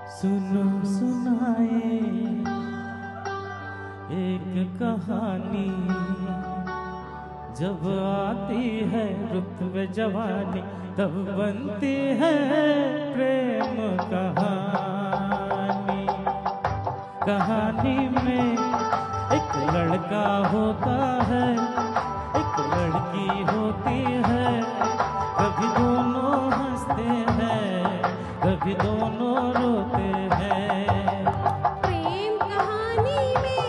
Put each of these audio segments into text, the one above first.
सुनो सुनाए एक कहानी, जब आती है रुत्बे जवानी तब बनती है प्रेम कहानी। कहानी में एक लड़का होता है, एक लड़की होती है, कभी दोनों हंसते हैं, कभी दोनों रोते हैं। प्रेम कहानी में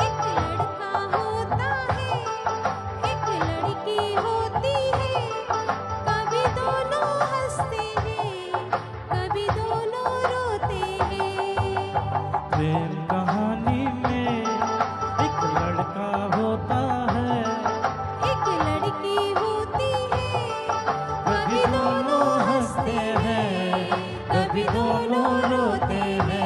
एक लड़का होता है, एक लड़की होती है, कभी दोनों हंसते हैं, कभी दोनों रोते हैं। प्रेम कहानी में एक लड़का होता है, एक लड़की होती है, कभी दोनों हंसते हैं, कभी दोनों रोते हैं।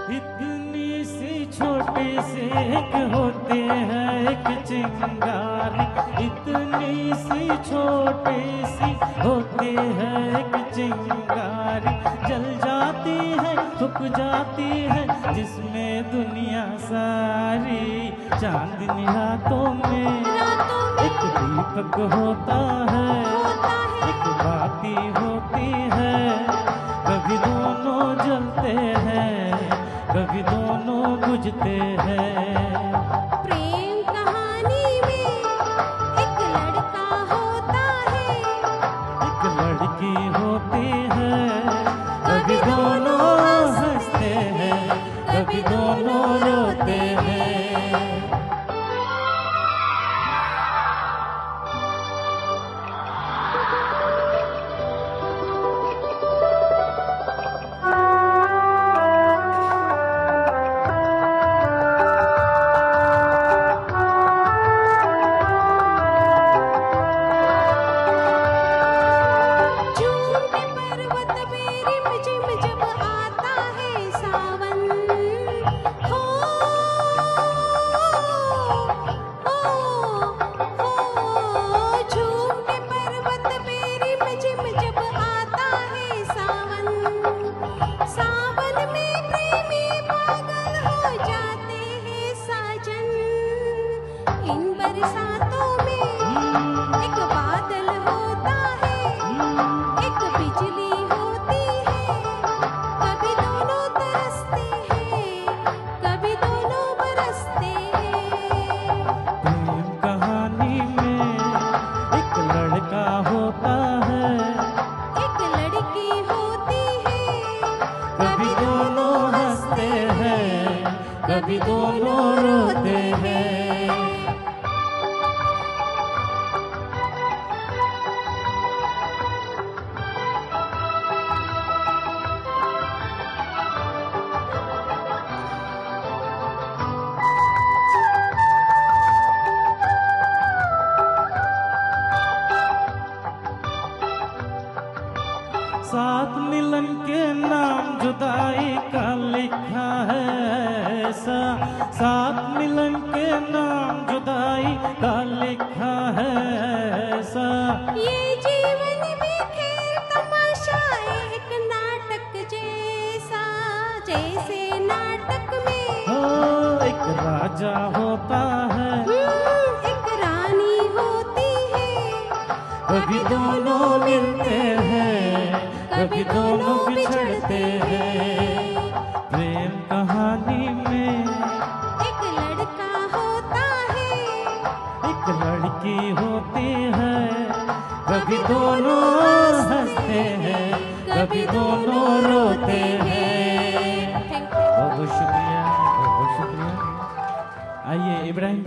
इतनी सी छोटी सी एक होती है एक चिंगारी, इतनी सी छोटी सी होती है एक चिंगारी, जल जाती है थक जाती है जिसमें दुनिया सारी। चांदनी रातों में एक दीपक होता है, एक बाती होती है, कभी दोनों जलते हैं, कभी दोनों बुझते हैं। प्रेम कहानी में एक लड़का होता है, एक लड़की होती है, कभी दोनों हंसते हैं, कभी दोनों रोते हैं। बरसातों में एक बादल होता है, एक बिजली होती है, कभी दोनों तरसते हैं, कभी दोनों बरसते हैं। प्रेम कहानी में एक लड़का होता है, एक लड़की होती है, कभी दोनों हंसते हैं, कभी दोनों रोते हैं। सात मिलन के नाम जुदाई का लिखा है ऐसा, सात मिलन के नाम जुदाई का लिखा है ऐसा। ये जीवन में खेल तमाशा एक नाटक जैसा, जैसे नाटक में एक राजा होता है, एक रानी होती है, कभी दोनों मिलते हैं, कभी दोनों बिछड़ते हैं। प्रेम कहानी में एक लड़का होता है, एक लड़की होती है, कभी दोनों हंसते हैं, कभी दोनों रोते हैं। बहुत बहुत शुक्रिया, बहुत बहुत शुक्रिया। आइए इब्राहिम भाई।